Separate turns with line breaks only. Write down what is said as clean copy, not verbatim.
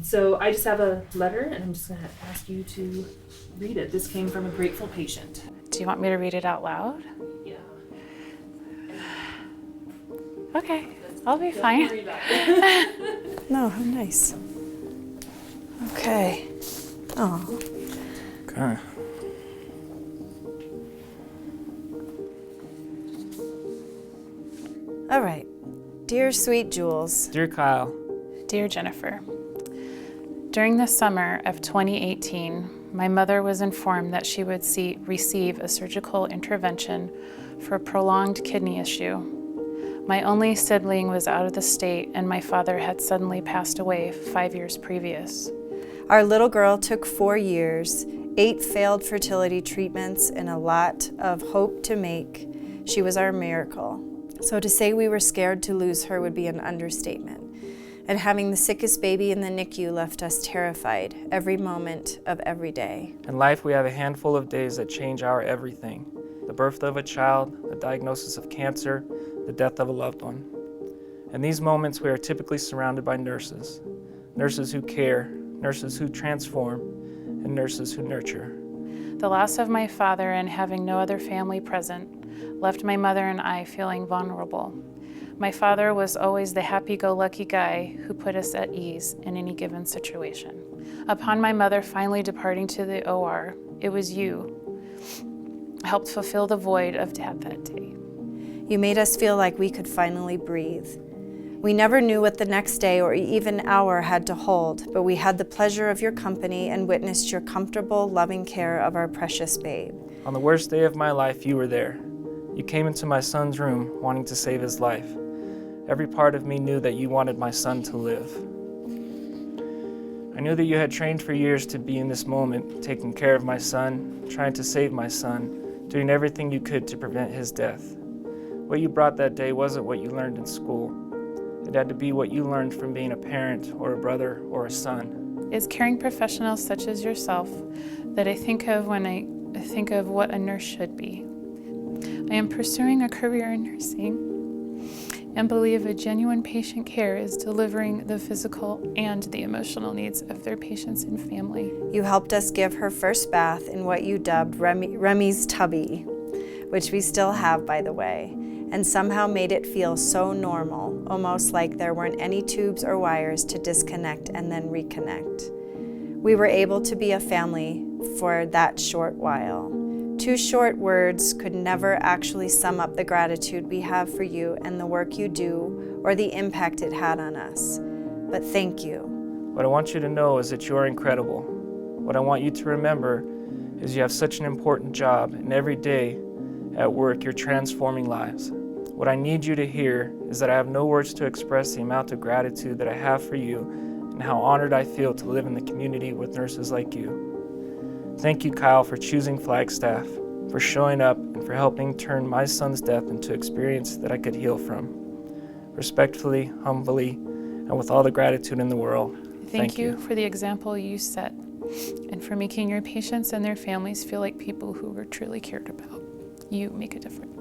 So I just have a letter, and I'm just going to ask you to read it. This came from a grateful patient.
Do you want me to read it out loud?
Yeah.
Okay, I'll be fine.
No, how nice. Okay. Oh.
Okay.
All right. Dear sweet Jules.
Dear Kyle,
Dear Jennifer, during the summer of 2018, my mother was informed that she would receive a surgical intervention for a prolonged kidney issue. My only sibling was out of the state, and my father had suddenly passed away 5 years previous.
Our little girl took 4 years, 8 failed fertility treatments, and a lot of hope to make. She was our miracle. So to say we were scared to lose her would be an understatement. And having the sickest baby in the NICU left us terrified every moment of every day.
in life we have a handful of days that change our everything. The birth of a child, the diagnosis of cancer, the death of a loved one. In these moments we are typically surrounded by nurses. Nurses who care, nurses who transform, and nurses who nurture.
The loss of my father and having no other family present left my mother and I feeling vulnerable. My father was always the happy-go-lucky guy who put us at ease in any given situation. Upon my mother finally departing to the OR, it was you who helped fulfill the void of Dad that day.
You made us feel like we could finally breathe. We never knew what the next day or even hour had to hold, but we had the pleasure of your company and witnessed your comfortable, loving care of our precious babe.
On the worst day of my life, you were there. You came into my son's room wanting to save his life. Every part of me knew that you wanted my son to live. I knew that you had trained for years to be in this moment, taking care of my son, trying to save my son, doing everything you could to prevent his death. What you brought that day wasn't what you learned in school. It had to be what you learned from being a parent or a brother or a son.
It's caring professionals such as yourself that I think of when I think of what a nurse should be. I am pursuing a career in nursing and believe a genuine patient care is delivering the physical and the emotional needs of their patients and family.
You helped us give her first bath in what you dubbed Remy's tubby, which we still have, by the way, and somehow made it feel so normal, almost like there weren't any tubes or wires to disconnect and then reconnect. We were able to be a family for that short while. 2 short words could never actually sum up the gratitude we have for you and the work you do or the impact it had on us. But thank you.
What I want you to know is that you are incredible. What I want you to remember is you have such an important job, and every day at work you're transforming lives. What I need you to hear is that I have no words to express the amount of gratitude that I have for you and how honored I feel to live in the community with nurses like you. Thank you, Kyle, for choosing Flagstaff, for showing up, and for helping turn my son's death into an experience that I could heal from. Respectfully, humbly, and with all the gratitude in the world,
Thank you for the example you set and for making your patients and their families feel like people who were truly cared about. You make a difference.